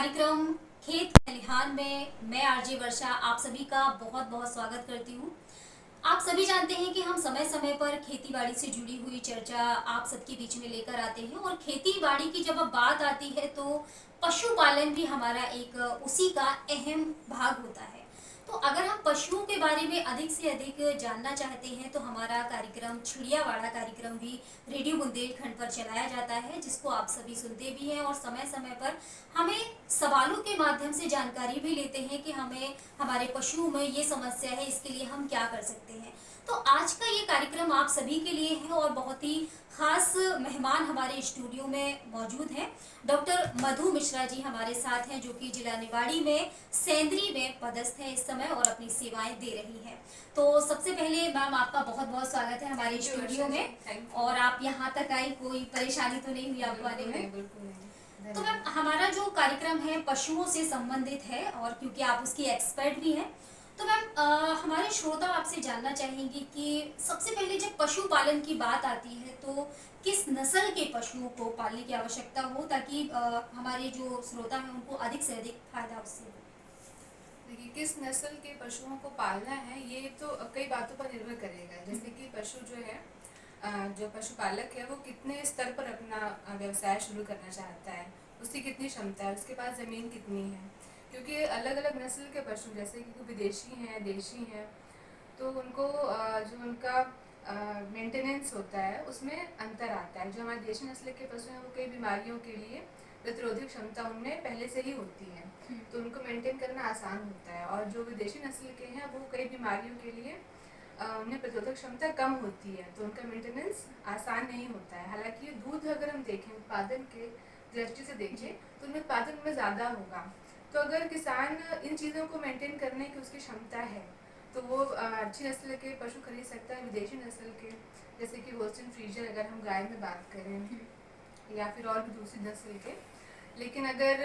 कार्यक्रम खेत खलिहान में मैं आरजे वर्षा आप सभी का बहुत बहुत स्वागत करती हूँ। आप सभी जानते हैं कि हम समय समय पर खेती बाड़ी से जुड़ी हुई चर्चा आप सबके बीच में लेकर आते हैं और खेती बाड़ी की जब अब बात आती है तो पशुपालन भी हमारा एक उसी का अहम भाग होता है। तो अगर हम पशुओं के बारे में अधिक से अधिक जानना चाहते हैं तो हमारा कार्यक्रम चिड़ियावाड़ा कार्यक्रम भी रेडियो बुंदेलखंड पर चलाया जाता है, जिसको आप सभी सुनते भी हैं और समय समय पर हमें सवालों के माध्यम से जानकारी भी लेते हैं कि हमें हमारे पशुओं में ये समस्या है, इसके लिए हम क्या कर सकते हैं। तो आज का ये कार्यक्रम आप सभी के लिए है और बहुत ही खास मेहमान हमारे स्टूडियो में मौजूद हैं। डॉक्टर मधु मिश्रा जी हमारे साथ हैं, जो कि जिला निवाड़ी में सेंद्री में पदस्थ हैं इस समय और अपनी सेवाएं दे रही हैं। तो सबसे पहले मैम आपका बहुत बहुत स्वागत है हमारे स्टूडियो में। और आप यहाँ तक आई, कोई परेशानी तो नहीं हुई आपको आने में? बिल्कुल नहीं। तो मैम हमारा जो कार्यक्रम है पशुओं से संबंधित है और क्योंकि आप उसकी एक्सपर्ट भी हैं, तो मैम हमारे श्रोता आपसे जानना चाहेंगे कि सबसे पहले जब पशुपालन की बात आती है तो किस नस्ल के पशुओं को पालने की आवश्यकता हो, ताकि हमारे जो श्रोता हैं उनको अधिक से अधिक फायदा उससे हो। देखिए, किस नस्ल के पशुओं को पालना है ये तो कई बातों पर निर्भर करेगा। जैसे कि पशु जो है, जो पशुपालक है वो कितने स्तर पर अपना व्यवसाय शुरू करना चाहता है, उसकी कितनी क्षमता है, उसके पास ज़मीन कितनी है। क्योंकि अलग अलग नस्ल के पशु जैसे कि विदेशी हैं, देशी हैं, तो उनको जो उनका मेंटेनेंस होता है उसमें अंतर आता है। जो हमारे देशी नस्ल के पशु हैं वो कई बीमारियों के लिए प्रतिरोधक क्षमता उनमें पहले से ही होती है, तो उनको मेंटेन करना आसान होता है। और जो विदेशी नस्ल के हैं वो कई बीमारियों के लिए उन्हें प्रतिरोधक क्षमता कम होती है, तो उनका मेंटेनेंस आसान नहीं होता है। हालांकि दूध अगर हम देखें, उत्पादन के दृष्टि से देखें तो उनमें उत्पादन में ज़्यादा होगा। तो अगर किसान इन चीज़ों को मेंटेन करने की उसकी क्षमता है तो वो अच्छी नस्ल के पशु खरीद सकता है। विदेशी नस्ल के जैसे कि होल्स्टीन फ्रीजियन अगर हम गाय में बात करें या फिर और भी दूसरी नस्ल के, लेकिन अगर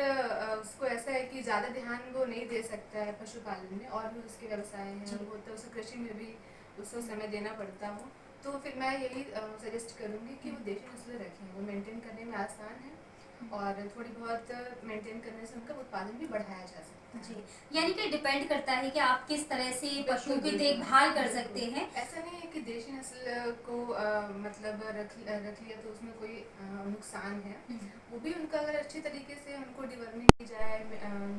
उसको ऐसा है कि ज़्यादा ध्यान वो नहीं दे सकता है पशुपालन में, और भी उसके व्यवसाय हैं, वो तो उसे कृषि में भी उसको समय देना पड़ता हो, तो फिर मैं यही सजेस्ट करूँगी कि वो देशी नस्ल रखें। वो मेंटेन करने में आसान है और थोड़ी बहुत मेंटेन करने से उनका उत्पादन भी बढ़ाया जा सकता है। जी, यानी कि डिपेंड करता है कि आप किस तरह से पशुओं की बिल्कुल, देखभाल कर बिल्कुल। सकते हैं। ऐसा नहीं है कि देशी नस्ल को मतलब रख लिया तो उसमें कोई नुकसान है। वो भी उनका अगर अच्छी तरीके से उनको डिवर्मिंग की जाए,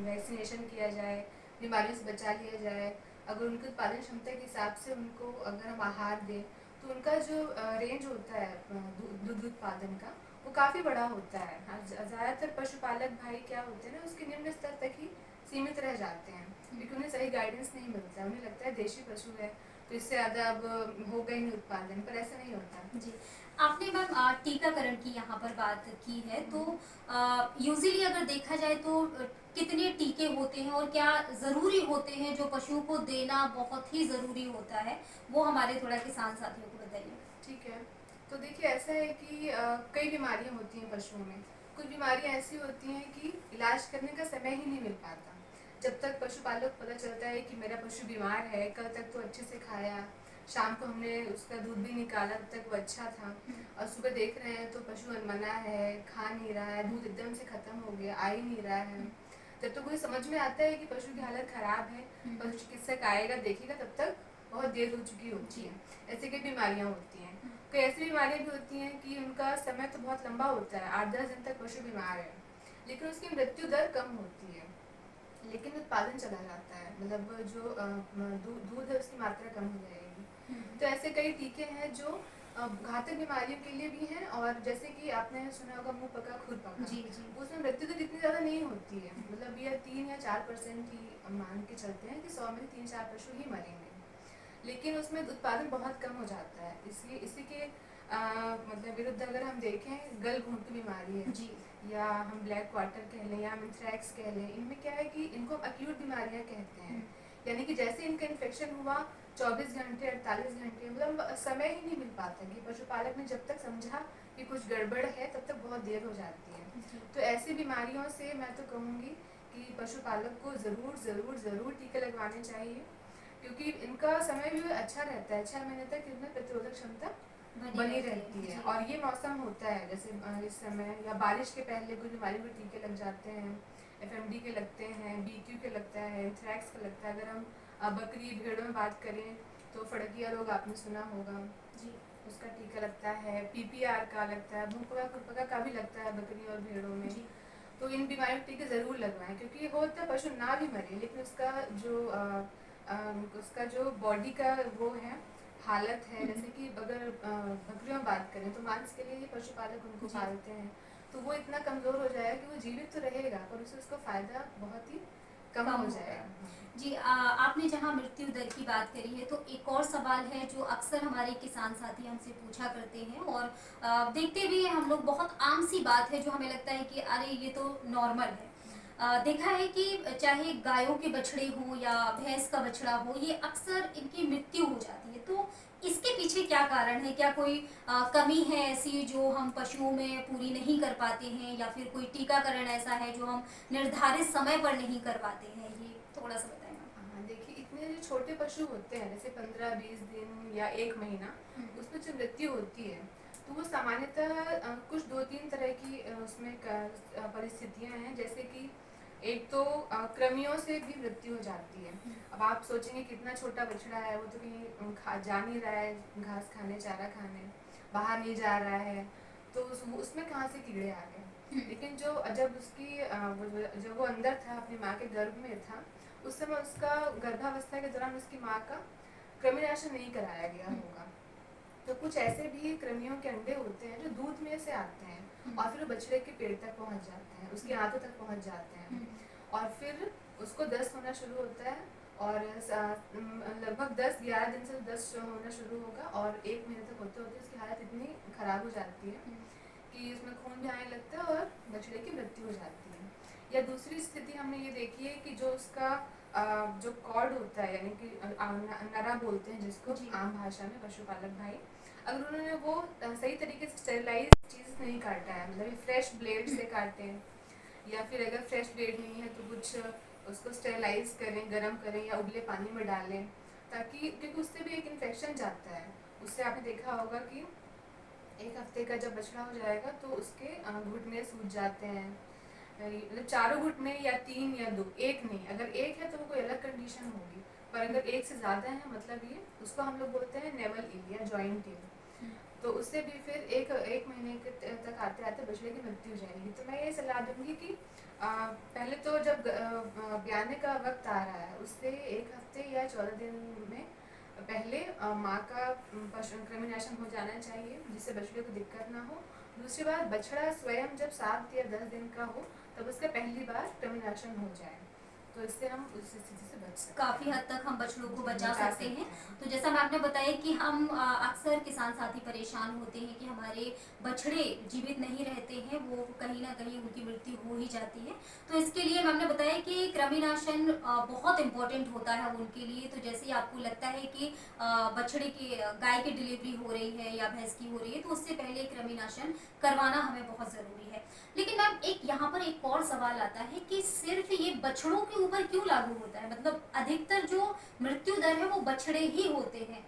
वैक्सीनेशन किया जाए, बीमारियों से बचा लिया जाए, अगर उनकी उत्पादन क्षमता के हिसाब से उनको अगर हम आहार दें तो उनका जो रेंज होता है दूध उत्पादन का वो काफ़ी बड़ा होता है। ज़्यादातर पशुपालक भाई क्या होते हैं ना, उसके निम्न स्तर तक ही सीमित रह जाते हैं क्योंकि उन्हें सही गाइडेंस नहीं मिलता है। उन्हें लगता है देशी पशु है तो इससे ज़्यादा अब होगा ही नहीं उत्पादन, पर ऐसा नहीं होता। जी, आपने मैम टीकाकरण की यहाँ पर बात की है, तो यूजुअली अगर देखा जाए तो कितने टीके होते हैं और क्या ज़रूरी होते हैं जो पशुओं को देना बहुत ही ज़रूरी होता है, वो हमारे थोड़ा किसान साथियों को बताइए। ठीक है, तो देखिए ऐसा है कि कई बीमारियां होती हैं पशुओं में। कुछ बीमारियां ऐसी होती हैं कि इलाज करने का समय ही नहीं मिल पाता। जब तक पशुपालक को पता चलता है कि मेरा पशु बीमार है, कल तक तो अच्छे से खाया, शाम को हमने उसका दूध भी निकाला, तब तक वो अच्छा था, और सुबह देख रहे हैं तो पशु अनमना है, खा नहीं रहा है, दूध एकदम से ख़त्म हो गया, आ ही नहीं रहा है। जब तक मुझे समझ में आता है कि पशु की हालत ख़राब है, पशु चिकित्सक आएगा, देखेगा, तब तक बहुत देर हो चुकी होती है। ऐसी कई बीमारियाँ होती हैं। कई ऐसी बीमारियाँ भी होती हैं कि उनका समय तो बहुत लंबा होता है, 8-10 दिन तक पशु बीमार है, लेकिन उसकी मृत्यु दर कम होती है, लेकिन उत्पादन चला जाता है, मतलब जो दूध है उसकी मात्रा कम हो जाएगी। तो ऐसे कई टीके हैं जो घातक बीमारियों के लिए भी हैं, और जैसे कि आपने सुना होगा मुंह पका खुर पका, जी जी। उसमें मृत्यु दर इतनी ज़्यादा नहीं होती है, मतलब ये 3 या 4% ही मान के चलते हैं कि 100 में 3-4 पशु ही मरेंगे, लेकिन उसमें उत्पादन बहुत कम हो जाता है। इसलिए इसी के मतलब विरुद्ध अगर हम देखें, गल घोंटू बीमारी है जी या हम ब्लैक क्वार्टर कह लें या हम एंथ्रैक्स कह लें, इनमें क्या है कि इनको अक्यूट बीमारियां कहते हैं। यानी कि जैसे इनका इन्फेक्शन हुआ 24 घंटे 48 घंटे मतलब समय ही नहीं मिल पाता कि पशुपालक ने जब तक समझा कि कुछ गड़बड़ है तब तक बहुत देर हो जाती है। तो ऐसी बीमारियों से मैं तो कहूँगी कि पशुपालक को ज़रूर ज़रूर ज़रूर टीके लगवाने चाहिए, क्योंकि इनका समय भी अच्छा रहता है, 6 महीने तक इनमें प्रतिरोधक क्षमता बनी रहती है। और ये मौसम होता है जैसे इस समय या बारिश के पहले कोई बीमारी को टीके लग जाते हैं, एफएमडी के लगते हैं, बीक्यू के लगता है, एंथ्रैक्स का लगता है। अगर हम बकरी भेड़ों में बात करें तो फड़किया रोग आपने सुना होगा, जी उसका टीका लगता है। पीपीआर का लगता है, भूपका खुरपका का भी लगता है बकरी और भेड़ों में। जी तो इन बीमारियों के टीके ज़रूर लगवाएं, क्योंकि होता है पशु ना भी मरे लेकिन उसका जो बॉडी का वो है हालत है, जैसे कि अगर बकरियों में बात करें तो मांस के लिए ही पशुपालक उनको जी पालते हैं, तो वो इतना कमज़ोर हो जाएगा कि वो जीवित तो रहेगा पर उससे उसका फ़ायदा बहुत ही कम हो होगा। जाएगा। जी आपने जहाँ मृत्यु दर की बात करी है तो एक और सवाल है जो अक्सर हमारे किसान साथी हमसे पूछा करते हैं और देखते भी हैं हम लोग, बहुत आम सी बात है जो हमें लगता है कि अरे ये तो नॉर्मल है। देखा है कि चाहे गायों के बछड़े हों या भैंस का बछड़ा हो, ये अक्सर इनकी मृत्यु हो जाती है। तो इसके पीछे क्या कारण है? क्या कोई कमी है ऐसी जो हम पशुओं में पूरी नहीं कर पाते हैं, या फिर कोई टीकाकरण ऐसा है जो हम निर्धारित समय पर नहीं करवाते हैं? ये थोड़ा सा बताएं आप। हाँ, देखिए इतने जो छोटे पशु होते हैं जैसे 15-20 दिन या 1 महीना, उसमें जो मृत्यु होती है तो वो सामान्यतः कुछ 2-3 तरह की उसमें परिस्थितियां हैं, जैसे कि एक तो कृमियों से भी मृत्यु हो जाती है। अब आप सोचेंगे कितना छोटा बछड़ा है, वो तो कहीं जा नहीं रहा है घास खाने, चारा खाने, बाहर नहीं जा रहा है, तो उसमें कहाँ से कीड़े आ गए। लेकिन जब जब वो अंदर था अपनी माँ के गर्भ में था, उस समय उसका गर्भावस्था के दौरान उसकी माँ का कृमिनाशन नहीं कराया गया होगा, तो कुछ ऐसे भी कृमियों के अंडे होते हैं जो दूध में से आते हैं और फिर वो बछड़े के पेट तक पहुंच जाते हैं, उसकी आंतों तक पहुंच जाते हैं और फिर उसको दस्त होना शुरू होता है और लगभग 10-11 दिन से दस्त होना शुरू होगा और 1 महीने तक होते होते उसकी हालत इतनी खराब हो जाती है कि उसमें खून भी आने लगता है और बछड़े की मृत्यु हो जाती है। या दूसरी स्थिति हमने ये देखी है कि जो उसका जो कॉर्ड होता है, यानी कि नरा बोलते हैं जिसको जी। आम भाषा में पशुपालक भाई, अगर उन्होंने वो सही तरीके से स्टेरिलाइज चीज़ नहीं काटा है, मतलब फ्रेश ब्लेड से काटें, या फिर अगर फ्रेश ब्लेड नहीं है तो कुछ उसको स्टेरिलाइज करें, गर्म करें या उबले पानी में डालें, ताकि क्योंकि उससे भी एक इन्फेक्शन जाता है। उससे आपने देखा होगा कि 1 हफ्ते का जब बछड़ा हो जाएगा तो उसके घुटने सूज जाते हैं, मतलब चारों घुटने या 3 या 2, एक नहीं, अगर एक है तो वो कोई अलग कंडीशन होगी, पर अगर एक से ज़्यादा है मतलब ये उसको हम लोग बोलते हैं नेवल इल या जॉइंट इल, तो उससे भी फिर एक महीने तक आते आते बछड़े की मृत्यु हो जाएगी। तो मैं ये सलाह दूंगी कि पहले तो जब ब्याने का वक्त आ रहा है उससे 1 हफ्ते या 14 दिन में पहले माँ का कृमिनाशन हो जाना चाहिए जिससे बछड़े को दिक्कत ना हो। दूसरी बात, बछड़ा स्वयं जब 7 या 10 दिन का हो तब उसका पहली बार कृमिनाशन हो जाए, तो इससे हम उस स्थिति से बच सकते काफ़ी हैं। हद तक हम बछड़ों को जी, बचा बचा सकते हैं। हैं। तो जैसा मैं आपने बताया कि हम अक्सर किसान साथी परेशान होते हैं कि हमारे बछड़े जीवित नहीं रहते हैं, वो कहीं ना कहीं उनकी मृत्यु हो ही जाती है। तो इसके लिए मैंने बताया कि कृमिनाशन बहुत इम्पोर्टेंट होता है उनके लिए। तो जैसे ही आपको लगता है कि बछड़े की गाय की डिलीवरी हो रही है या भैंस की हो रही है, तो उससे पहले कृमिनाशन करवाना हमें बहुत ज़रूरी है। लेकिन मैम एक यहाँ पर एक और सवाल आता है कि सिर्फ ये बछड़ों के ऊपर क्यों लागू होता है? मतलब अधिकतर जो मृत्यु दर है वो बछड़े ही होते हैं,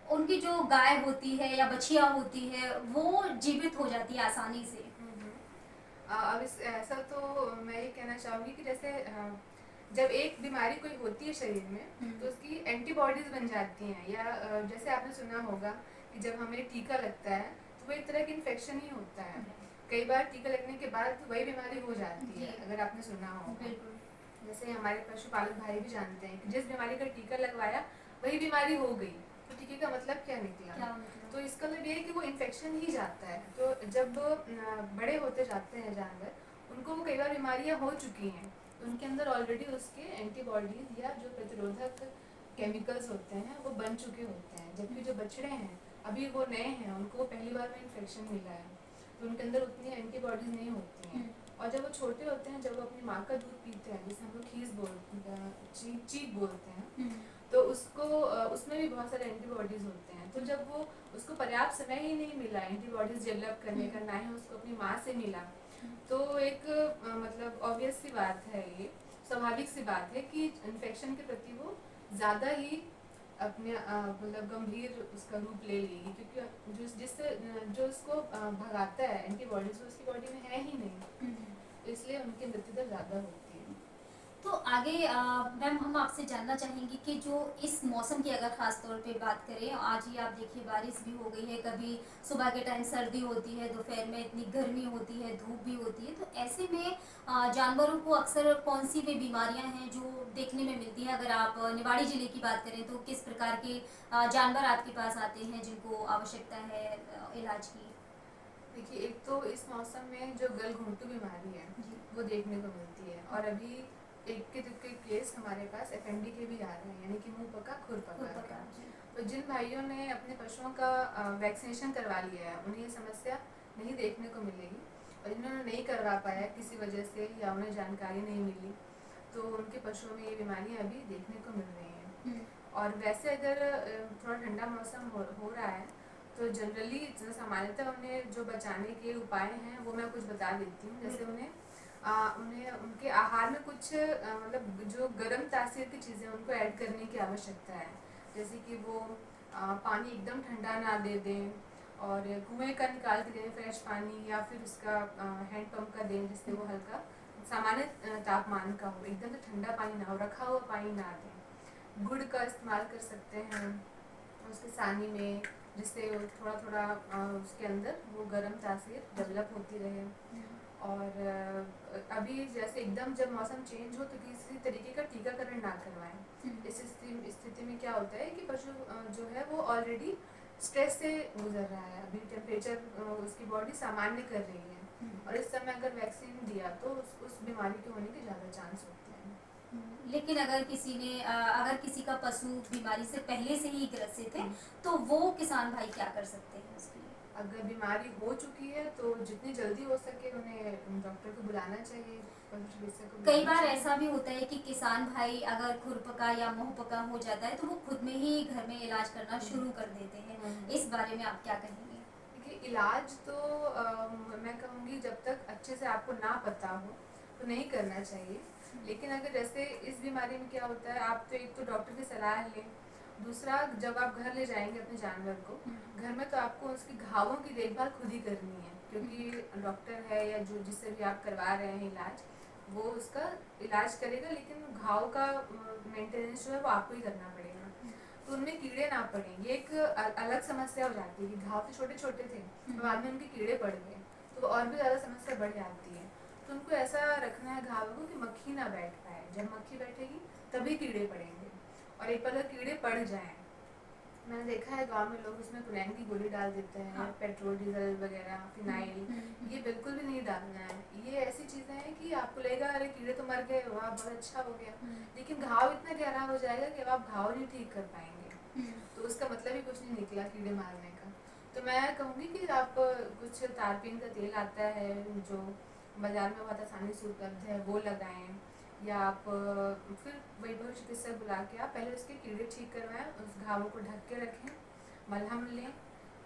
उनकी जो गाय होती है या बछिया होती है वो जीवित हो जाती है आसानी से। अब ऐसा तो मैं ये कहना चाहूँगी कि जैसे जब एक बीमारी कोई होती है शरीर में तो उसकी एंटीबॉडीज बन जाती हैं, या जैसे आपने सुना होगा कि जब हमें टीका लगता है तो वो एक तरह की इन्फेक्शन ही होता है। कई बार टीका लगने के बाद वही बीमारी हो जाती है, जी। अगर आपने सुना होगा। बिल्कुल। जैसे हमारे पशुपालक भाई भी जानते हैं कि जिस बीमारी का टीका लगवाया वही बीमारी हो गई, तो टीके का मतलब क्या निकला। क्या मतलब? तो इसका मतलब ये है कि वो इन्फेक्शन ही जाता है। तो जब बड़े होते जाते हैं जानवर, उनको वो कई बार बीमारियां हो चुकी हैं तो उनके अंदर ऑलरेडी उसके एंटीबॉडीज या जो प्रतिरोधक केमिकल्स होते हैं वो बन चुके होते हैं। जबकि जो बछड़े हैं अभी वो नए हैं, उनको पहली बार में इन्फेक्शन मिला है तो उनके अंदर उतनी एंटीबॉडीज नहीं होती हैं। और जब वो छोटे होते हैं, जब वो अपनी माँ का दूध पीते हैं, जिसे हम लोग खीस बोलते हैं, चीक बोलते हैं, तो उसमें भी बहुत सारे एंटीबॉडीज होते हैं। तो जब वो उसको पर्याप्त समय ही नहीं मिला एंटीबॉडीज डेवलप करने का, ना ही उसको अपनी माँ से मिला, तो एक मतलब ऑब्वियस सी बात है, ये स्वाभाविक सी बात है कि इन्फेक्शन के प्रति वो ज़्यादा ही अपने मतलब गंभीर उसका रूप ले लेगी, क्योंकि जो उसको भगाता है एंटीबॉडीज उसकी बॉडी में है ही नहीं, तो इसलिए उनकी मृत्यु दर ज़्यादा होती है। तो आगे मैम हम आपसे जानना चाहेंगे कि जो इस मौसम की अगर ख़ास तौर पे बात करें, आज ही आप देखिए बारिश भी हो गई है, कभी सुबह के टाइम सर्दी होती है, दोपहर में इतनी गर्मी होती है, धूप भी होती है, तो ऐसे में जानवरों को अक्सर कौन सी वे बीमारियां हैं जो देखने में मिलती हैं? अगर आप निवाड़ी ज़िले की बात करें तो किस प्रकार के जानवर आपके पास आते हैं जिनको आवश्यकता है इलाज की? देखिए, एक तो इस मौसम में जो गलघोंटू बीमारी है जी। वो देखने को मिलती है, और अभी एक के दुक्के केस हमारे पास एफएमडी के भी आ रहे हैं, यानी कि मुंह पका खुर पका के। खुरपका जी। तो जिन भाइयों ने अपने पशुओं का वैक्सीनेशन करवा लिया है उन्हें ये समस्या नहीं देखने को मिलेगी, और जिन्होंने नहीं करवा पाया किसी वजह से या उन्हें जानकारी नहीं मिली तो उनके पशुओं में ये बीमारियां अभी देखने को मिल रही हैं। हम्म, और वैसे अगर थोड़ा ठंडा मौसम हो रहा है तो जनरली सामान्यतः उन्हें जो बचाने के उपाय हैं वो मैं कुछ बता देती हूँ। जैसे उन्हें उनके आहार में कुछ मतलब जो गर्म तासीर की चीज़ें उनको ऐड करने की आवश्यकता है। जैसे कि वो पानी एकदम ठंडा ना दे दें, और कुएं का निकाल के दें फ्रेश पानी, या फिर उसका हैंड पंप का दें जिससे वो हल्का सामान्य तापमान का हो, एकदम से ठंडा पानी ना हो, रखा हुआ पानी ना दें। गुड़ का इस्तेमाल कर सकते हैं उसके सानी में, जिससे थोड़ा थोड़ा उसके अंदर वो गर्म तासीर डेवलप होती रहे। और अभी जैसे एकदम जब मौसम चेंज हो तो किसी तरीके का टीकाकरण ना करवाएं। इस स्थिति में क्या होता है कि पशु जो है वो ऑलरेडी स्ट्रेस से गुजर रहा है, अभी टेम्परेचर उसकी बॉडी सामान्य कर रही है, और इस समय अगर वैक्सीन दिया तो उस बीमारी के होने के ज़्यादा चांस होते हैं। लेकिन अगर किसी का पशु बीमारी से पहले से ही ग्रसित है हम्म। तो वो किसान भाई क्या कर सकते हैं उसके लिए? अगर बीमारी हो चुकी है तो जितनी जल्दी हो सके उन्हें डॉक्टर को बुलाना चाहिए, पशु चिकित्सक को कई बुलाना बार चाहिए। ऐसा भी होता है कि किसान भाई अगर खुरपका या मुंहपका हो जाता है तो वो खुद में ही घर में इलाज करना शुरू कर देते हैं। इस बारे में आप क्या कहेंगे? देखिए, इलाज तो मैं कहूँगी जब तक अच्छे से आपको ना पता हो तो नहीं करना चाहिए। लेकिन अगर जैसे इस बीमारी में क्या होता है, आप तो एक तो डॉक्टर की सलाह लें, दूसरा जब आप घर ले जाएंगे अपने जानवर को, घर में तो आपको उसके घावों की देखभाल खुद ही करनी है, क्योंकि डॉक्टर है या जो जिससे भी आप करवा रहे हैं इलाज, वो उसका इलाज करेगा, लेकिन घाव का मेंटेनेंस जो है वो आपको ही करना पड़ेगा। तो उनमें कीड़े ना पड़े, ये एक अलग समस्या हो जाती है कि घाव तो छोटे छोटे थे तो बाद में उनके कीड़े पड़ गए तो और भी ज़्यादा समस्या बढ़ जाती है। तो उनको ऐसा रखना है घाव को कि मक्खी ना बैठ पाए, जब मक्खी बैठेगी तभी कीड़े पड़ेंगे, और एक बार अगर कीड़े पड़ जाएं, मैंने देखा है गांव में लोग उसमें पुनैन की गोली डाल देते हैं, हाँ। पेट्रोल डीजल वगैरह फिनाइल, ये बिल्कुल भी नहीं डालना है। ये ऐसी चीज़ें हैं कि आपको लगेगा अरे कीड़े तो मर गए, वाह बहुत अच्छा हो गया, लेकिन घाव इतना गहरा हो जाएगा कि अब आप घाव नहीं ठीक कर पाएंगे, तो उसका मतलब ही कुछ नहीं निकला कीड़े मारने का। तो मैं कहूँगी कि आप कुछ तारपीन का तेल आता है जो बाजार में बहुत आसानी से उपलब्ध है, वो लगाएं, या आप फिर वही पशु चिकित्सक बुला के आप पहले उसके कीड़े ठीक करवाएं, उस घावों को ढक के रखें, मलहम लें।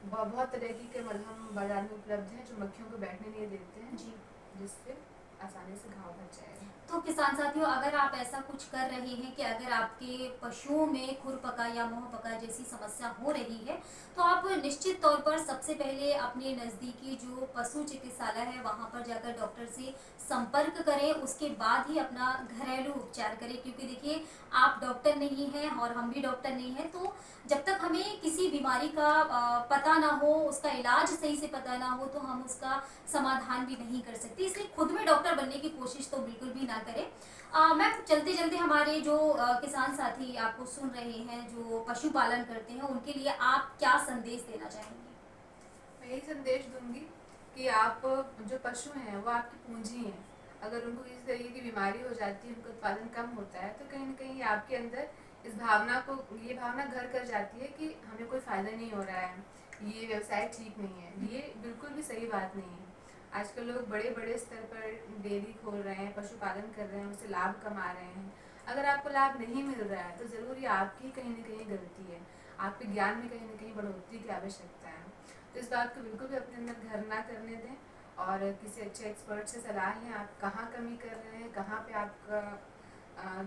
बहुत तरह के मलहम बाजार में उपलब्ध हैं जो मक्खियों को बैठने नहीं देते हैं, जी। जिससे आसानी से घाव बच जाएगा। तो किसान साथियों, अगर आप ऐसा कुछ कर रहे हैं कि अगर आपके पशुओं में खुरपका या मुंहपका जैसी समस्या हो रही है तो आप निश्चित तौर पर सबसे पहले अपने नज़दीकी जो पशु चिकित्सालय है वहां पर जाकर डॉक्टर से संपर्क करें, उसके बाद ही अपना घरेलू उपचार करें, क्योंकि देखिए आप डॉक्टर नहीं हैं और हम भी डॉक्टर नहीं हैं, तो जब तक हमें किसी बीमारी का पता ना हो, उसका इलाज सही से पता ना हो तो हम उसका समाधान भी नहीं कर सकते। इसलिए खुद में डॉक्टर बनने की कोशिश तो बिल्कुल भी ना करें। मैम, चलते चलते हमारे जो किसान साथी आपको सुन रहे हैं जो पशुपालन करते हैं उनके लिए आप क्या संदेश देना चाहेंगे? मैं यही संदेश दूंगी कि आप जो पशु हैं वो आपकी पूंजी हैं। अगर उनको किसी तरीके की बीमारी हो जाती है, उनका उत्पादन कम होता है, तो कहीं ना कहीं आपके अंदर इस भावना को, ये भावना घर कर जाती है कि हमें कोई फ़ायदा नहीं हो रहा है, ये व्यवसाय ठीक नहीं है। ये बिल्कुल भी सही बात नहीं है। आजकल लोग बड़े बड़े स्तर पर डेयरी खोल रहे हैं, पशुपालन कर रहे हैं, उससे लाभ कमा रहे हैं। अगर आपको लाभ नहीं मिल रहा है तो ज़रूर ये आपकी कहीं ना कहीं गलती है, आपके ज्ञान में कहीं ना कहीं बढ़ोतरी की आवश्यकता है। तो इस बात को बिल्कुल भी अपने अंदर घर ना करने दें, और किसी अच्छे एक्सपर्ट से सलाह लें, आप कहाँ कमी कर रहे हैं, कहाँ पे आपका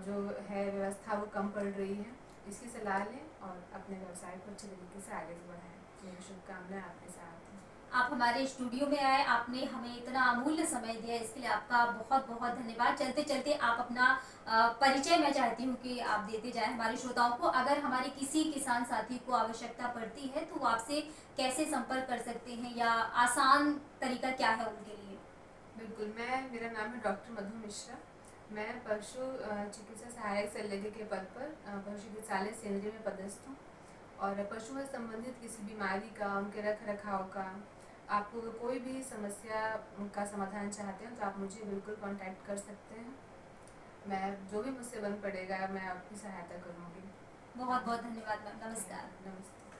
जो है व्यवस्था वो कम पड़ रही है, इसकी सलाह लें और अपने व्यवसाय को अच्छे तरीके से आगे बढ़ाएं। मेरी शुभकामनाएं आपके साथ हैं। आप हमारे स्टूडियो में आए, आपने हमें इतना अमूल्य समय दिया, इसके लिए आपका बहुत बहुत धन्यवाद। चलते चलते आप अपना परिचय मैं चाहती हूँ कि आप देते जाएं हमारे श्रोताओं को। अगर हमारे किसी किसान साथी को आवश्यकता पड़ती है तो वो आपसे कैसे संपर्क कर सकते हैं, या आसान तरीका क्या है उनके लिए? बिल्कुल, मेरा नाम है डॉक्टर मधु मिश्रा। मैं पशु चिकित्सा सहायक शल्यज्ञ के पद पर पशु चिकित्सालय सेंद्रीय में पदस्थ हूँ। और पशुओं से संबंधित किसी बीमारी का, उनके रख रखाव का, आपको कोई भी समस्या का समाधान चाहते हैं तो आप मुझे बिल्कुल कांटेक्ट कर सकते हैं। मैं जो भी मुझसे बन पड़ेगा मैं आपकी सहायता करूँगी। बहुत बहुत धन्यवाद मैम, नमस्कार। नमस्ते।